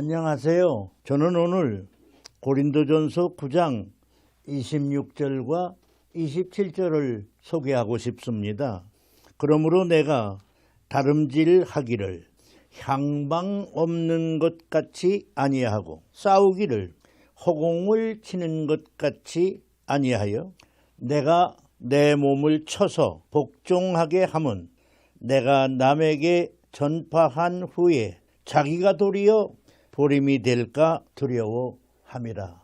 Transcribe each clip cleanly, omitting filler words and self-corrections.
안녕하세요. 저는 오늘 고린도전서 9장 26절과 27절을 소개하고 싶습니다. 그러므로 내가 다름질하기를 향방 없는 것 같이 아니하고 싸우기를 허공을 치는 것 같이 아니하여 내가 내 몸을 쳐서 복종하게 함은 내가 남에게 전파한 후에 자기가 도리어 보림이 될까 두려워함이라.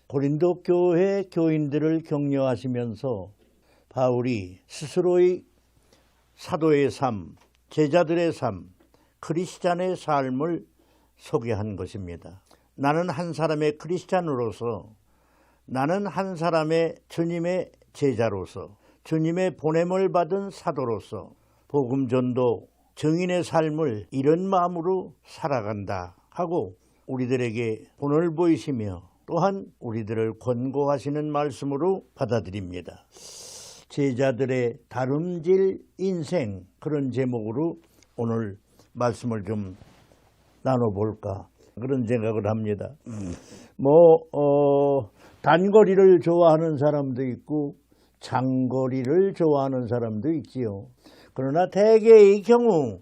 고린도 교회 교인들을 격려하시면서 바울이 스스로의 사도의 삶, 제자들의 삶, 크리스찬의 삶을 소개한 것입니다. 나는 한 사람의 크리스찬으로서, 나는 한 사람의 주님의 제자로서, 주님의 보냄을 받은 사도로서 복음 전도 증인의 삶을 이런 마음으로 살아간다 하고 우리들에게 본을 보이시며 또한 우리들을 권고하시는 말씀으로 받아들입니다. 제자들의 다름질 인생, 그런 제목으로 오늘 말씀을 좀 나눠볼까 그런 생각을 합니다. 단거리를 좋아하는 사람도 있고 장거리를 좋아하는 사람도 있지요. 그러나 대개의 경우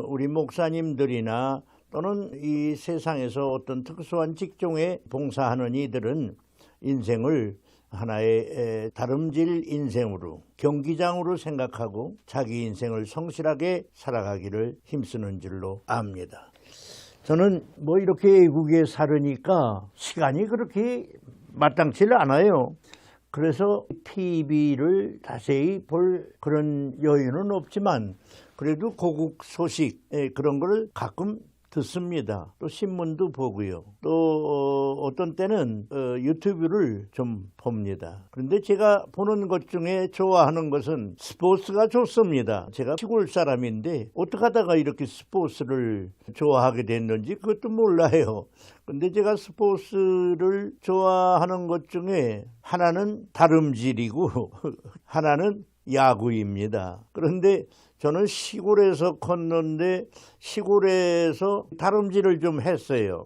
우리 목사님들이나 또는 이 세상에서 어떤 특수한 직종에 봉사하는 이들은 인생을 하나의 다름질 인생으로, 경기장으로 생각하고 자기 인생을 성실하게 살아가기를 힘쓰는 줄로 압니다. 저는 이렇게 외국에 살으니까 시간이 그렇게 마땅치를 않아요. 그래서 TV를 자세히 볼 그런 여유는 없지만 그래도 고국 소식 그런 걸 가끔 듣습니다. 또 신문도 보고요. 또 어떤 때는 유튜브를 좀 봅니다. 그런데 제가 보는 것 중에 좋아하는 것은 스포츠가 좋습니다. 제가 시골 사람인데 어떻게 하다가 이렇게 스포츠를 좋아하게 됐는지 그것도 몰라요. 근데 제가 스포츠를 좋아하는 것 중에 하나는 다름질이고 하나는 야구입니다. 그런데 저는 시골에서 컸는데 시골에서 다름질을 좀 했어요.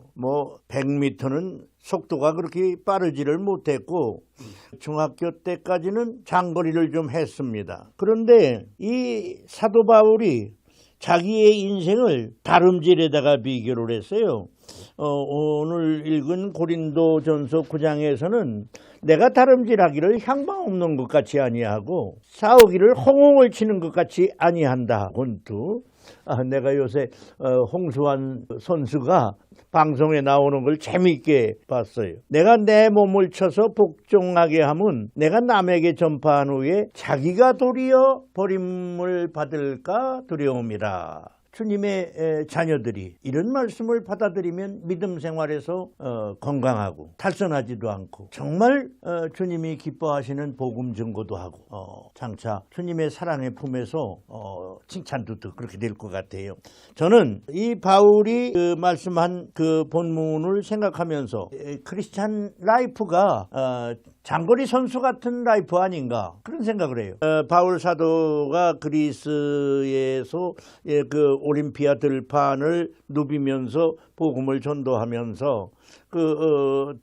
100m는 속도가 그렇게 빠르지를 못했고 중학교 때까지는 장거리를 좀 했습니다. 그런데 이 사도 바울이 자기의 인생을 다름질에다가 비교를 했어요. 오늘 읽은 고린도전서 9장에서는 내가 다름질하기를 향방 없는 것 같이 아니하고 싸우기를 허공을 치는 것 같이 아니한다. 본투. 내가 요새 홍수환 선수가 방송에 나오는 걸 재미있게 봤어요. 내가 내 몸을 쳐서 복종하게 하면 내가 남에게 전파한 후에 자기가 도리어 버림을 받을까 두려움이라. 주님의 자녀들이 이런 말씀을 받아들이면 믿음 생활에서 건강하고 탈선하지도 않고 정말 주님이 기뻐하시는 복음 증거도 하고 장차 주님의 사랑의 품에서 칭찬도 듣고 그렇게 될 것 같아요. 저는 이 바울이 말씀한 그 본문을 생각하면서 크리스찬 라이프가 장거리 선수 같은 라이프 아닌가 그런 생각을 해요. 바울 사도가 그리스에서 그 올림피아 들판을 누비면서 복음을 전도하면서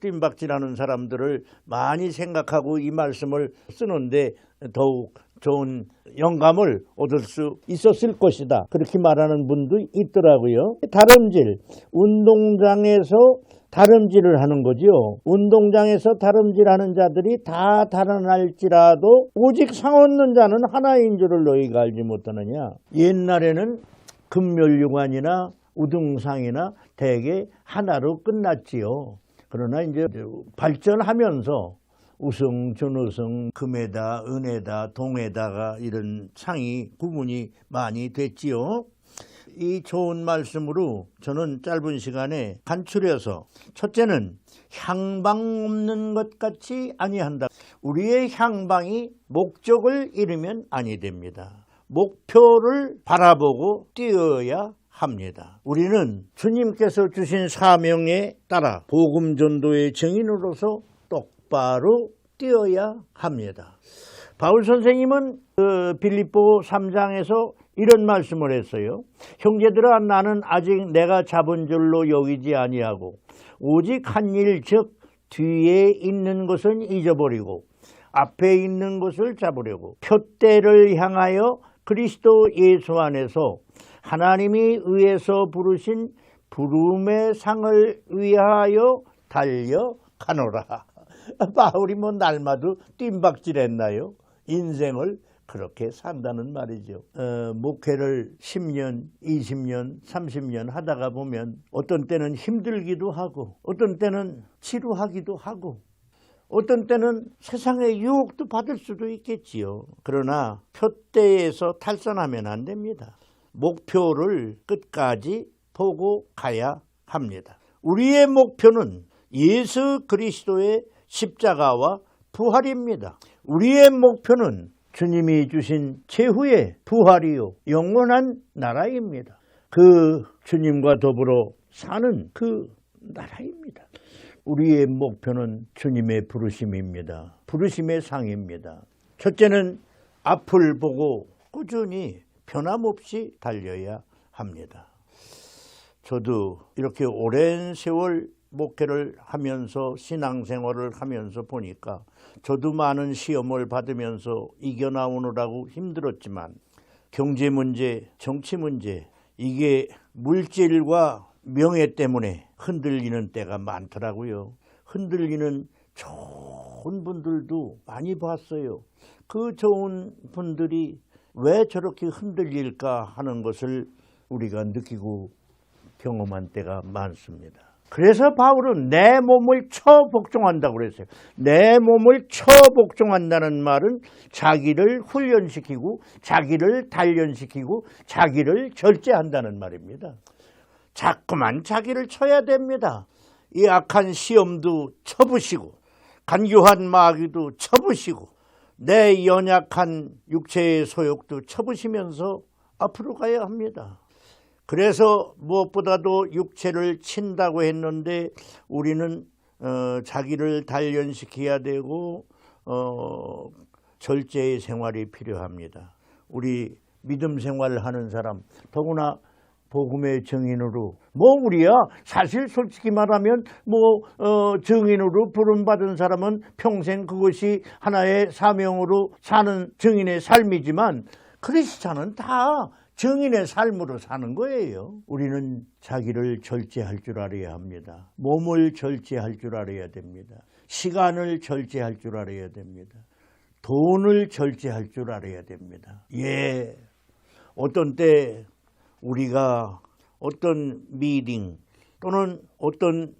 뜀박질하는 사람들을 많이 생각하고 이 말씀을 쓰는데 더욱 좋은 영감을 얻을 수 있었을 것이다. 그렇게 말하는 분도 있더라고요. 다름질, 운동장에서 다름질을 하는 거지요. 운동장에서 다름질하는 자들이 다 달아날지라도 오직 상 얻는 자는 하나인 줄을 너희가 알지 못하느냐. 옛날에는 금멸류관이나 우등상이나 대개 하나로 끝났지요. 그러나 이제 발전하면서 우승, 준우승, 금에다, 은에다, 동에다가 이런 상이 구분이 많이 됐지요. 이 좋은 말씀으로 저는 짧은 시간에 간추려서 첫째는 향방 없는 것 같이 아니한다. 우리의 향방이 목적을 잃으면 아니 됩니다. 목표를 바라보고 뛰어야 합니다. 우리는 주님께서 주신 사명에 따라 복음 전도의 증인으로서 똑바로 뛰어야 합니다. 바울 선생님은 빌립보 3장에서 이런 말씀을 했어요. 형제들아, 나는 아직 내가 잡은 줄로 여기지 아니하고 오직 한 일, 즉 뒤에 있는 것은 잊어버리고 앞에 있는 것을 잡으려고 표대를 향하여 그리스도 예수 안에서 하나님이 의에서 부르신 부름의 상을 위하여 달려가노라. 바울이 뭐 날마다 뜀박질했나요? 인생을 그렇게 산다는 말이죠. 목회를 10년, 20년, 30년 하다가 보면 어떤 때는 힘들기도 하고 어떤 때는 지루하기도 하고 어떤 때는 세상의 유혹도 받을 수도 있겠지요. 그러나 표대에서 탈선하면 안 됩니다. 목표를 끝까지 보고 가야 합니다. 우리의 목표는 예수 그리스도의 십자가와 부활입니다. 우리의 목표는 주님이 주신 최후의 부활이요 영원한 나라입니다. 그 주님과 더불어 사는 그 나라입니다. 우리의 목표는 주님의 부르심입니다. 부르심의 상입니다. 첫째는 앞을 보고 꾸준히 변함없이 달려야 합니다. 저도 이렇게 오랜 세월 목회를 하면서 신앙생활을 하면서 보니까 저도 많은 시험을 받으면서 이겨나오느라고 힘들었지만 경제 문제, 정치 문제, 이게 물질과 명예 때문에 흔들리는 때가 많더라고요. 흔들리는 좋은 분들도 많이 봤어요. 그 좋은 분들이 왜 저렇게 흔들릴까 하는 것을 우리가 느끼고 경험한 때가 많습니다. 그래서 바울은 내 몸을 처복종한다고 그랬어요. 내 몸을 처복종한다는 말은 자기를 훈련시키고 자기를 단련시키고 자기를 절제한다는 말입니다. 자꾸만 자기를 쳐야 됩니다. 이 악한 시험도 쳐부시고 간교한 마귀도 쳐부시고 내 연약한 육체의 소욕도 쳐부시면서 앞으로 가야 합니다. 그래서 무엇보다도 육체를 친다고 했는데 우리는 자기를 단련시켜야 되고 절제의 생활이 필요합니다. 우리 믿음 생활을 하는 사람, 더구나 복음의 증인으로 우리야 사실 솔직히 말하면 증인으로 부름받은 사람은 평생 그것이 하나의 사명으로 사는 증인의 삶이지만 크리스찬은 다 증인의 삶으로 사는 거예요. 우리는 자기를 절제할 줄 알아야 합니다. 몸을 절제할 줄 알아야 됩니다. 시간을 절제할 줄 알아야 됩니다. 돈을 절제할 줄 알아야 됩니다. 어떤 때 우리가 어떤 미팅 또는 어떤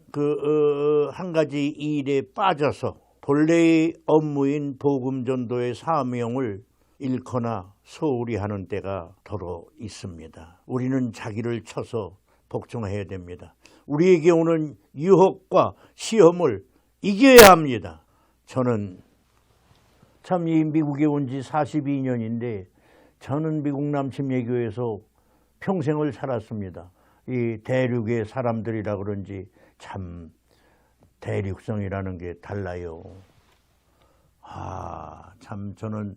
한 가지 일에 빠져서 본래의 업무인 복음 전도의 사명을 잃거나 소홀히 하는 때가 더러 있습니다. 우리는 자기를 쳐서 복종해야 됩니다. 우리에게 오는 유혹과 시험을 이겨야 합니다. 저는 참 이 미국에 온 지 42년인데 저는 미국 남침예교에서 평생을 살았습니다. 이 대륙의 사람들이라 그런지 참 대륙성이라는 게 달라요. 참 저는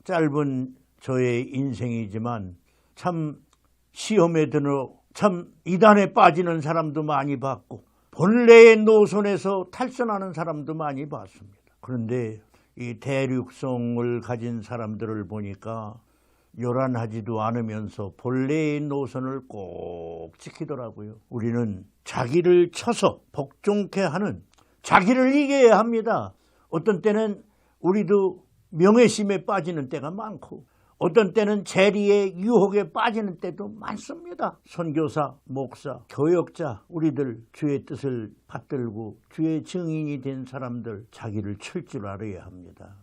짧은 저의 인생이지만 참 시험에 들어 참 이단에 빠지는 사람도 많이 봤고 본래의 노선에서 탈선하는 사람도 많이 봤습니다. 그런데 이 대륙성을 가진 사람들을 보니까 요란하지도 않으면서 본래의 노선을 꼭 지키더라고요. 우리는 자기를 쳐서 복종케 하는 자기를 이겨야 합니다. 어떤 때는 우리도 명예심에 빠지는 때가 많고 어떤 때는 재리의 유혹에 빠지는 때도 많습니다. 선교사, 목사, 교역자, 우리들 주의 뜻을 받들고 주의 증인이 된 사람들 자기를 칠 줄 알아야 합니다.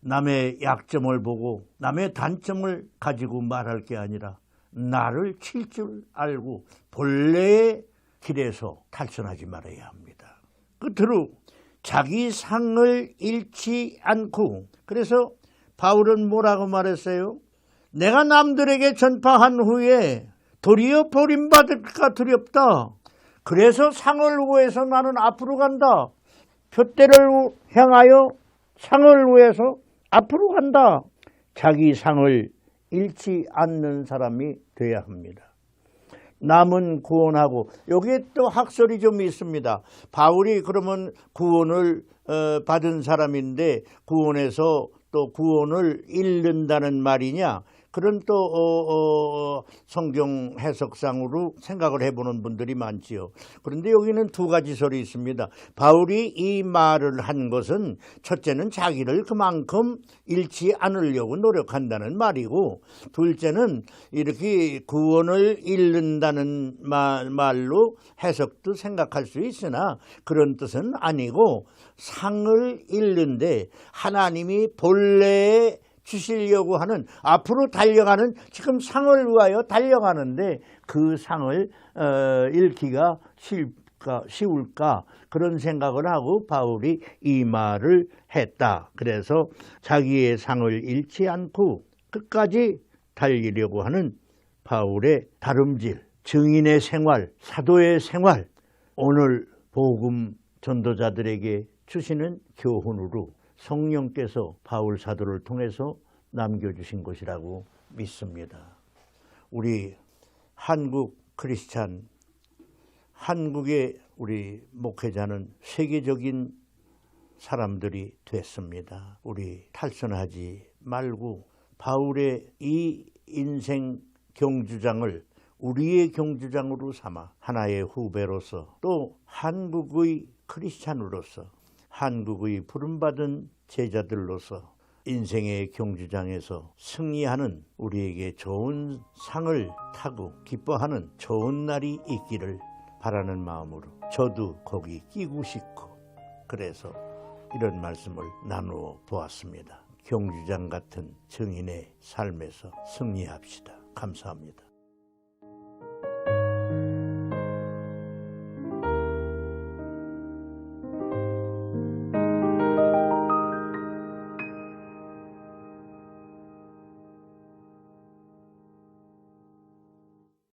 남의 약점을 보고 남의 단점을 가지고 말할 게 아니라 나를 칠 줄 알고 본래의 길에서 탈선하지 말아야 합니다. 끝으로 자기 상을 잃지 않고 그래서 바울은 뭐라고 말했어요? 내가 남들에게 전파한 후에 도리어 버림받을까 두렵다. 그래서 상을 위해서 나는 앞으로 간다. 표대를 향하여 상을 위해서 앞으로 간다. 자기 상을 잃지 않는 사람이 돼야 합니다. 남은 구원하고, 여기에 또 학설이 좀 있습니다. 바울이 그러면 구원을 받은 사람인데 구원에서 또 구원을 잃는다는 말이냐? 그런 또 성경 해석상으로 생각을 해보는 분들이 많지요. 그런데 여기는 두 가지 설이 있습니다. 바울이 이 말을 한 것은 첫째는 자기를 그만큼 잃지 않으려고 노력한다는 말이고, 둘째는 이렇게 구원을 잃는다는 말로 해석도 생각할 수 있으나 그런 뜻은 아니고, 상을 잃는데 하나님이 본래에 주시려고 하는, 앞으로 달려가는, 지금 상을 위하여 달려가는데 그 상을 잃기가 쉬울까 그런 생각을 하고 바울이 이 말을 했다. 그래서 자기의 상을 잃지 않고 끝까지 달리려고 하는 바울의 다름질, 증인의 생활, 사도의 생활, 오늘 복음 전도자들에게 주시는 교훈으로 성령께서 바울 사도를 통해서 남겨주신 것이라고 믿습니다. 우리 한국 크리스찬, 한국의 우리 목회자는 세계적인 사람들이 됐습니다. 우리 탈선하지 말고 바울의 이 인생 경주장을 우리의 경주장으로 삼아 하나의 후배로서, 또 한국의 크리스찬으로서, 한국의 부름받은 제자들로서 인생의 경주장에서 승리하는, 우리에게 좋은 상을 타고 기뻐하는 좋은 날이 있기를 바라는 마음으로 저도 거기 끼고 싶고, 그래서 이런 말씀을 나누어 보았습니다. 경주장 같은 증인의 삶에서 승리합시다. 감사합니다.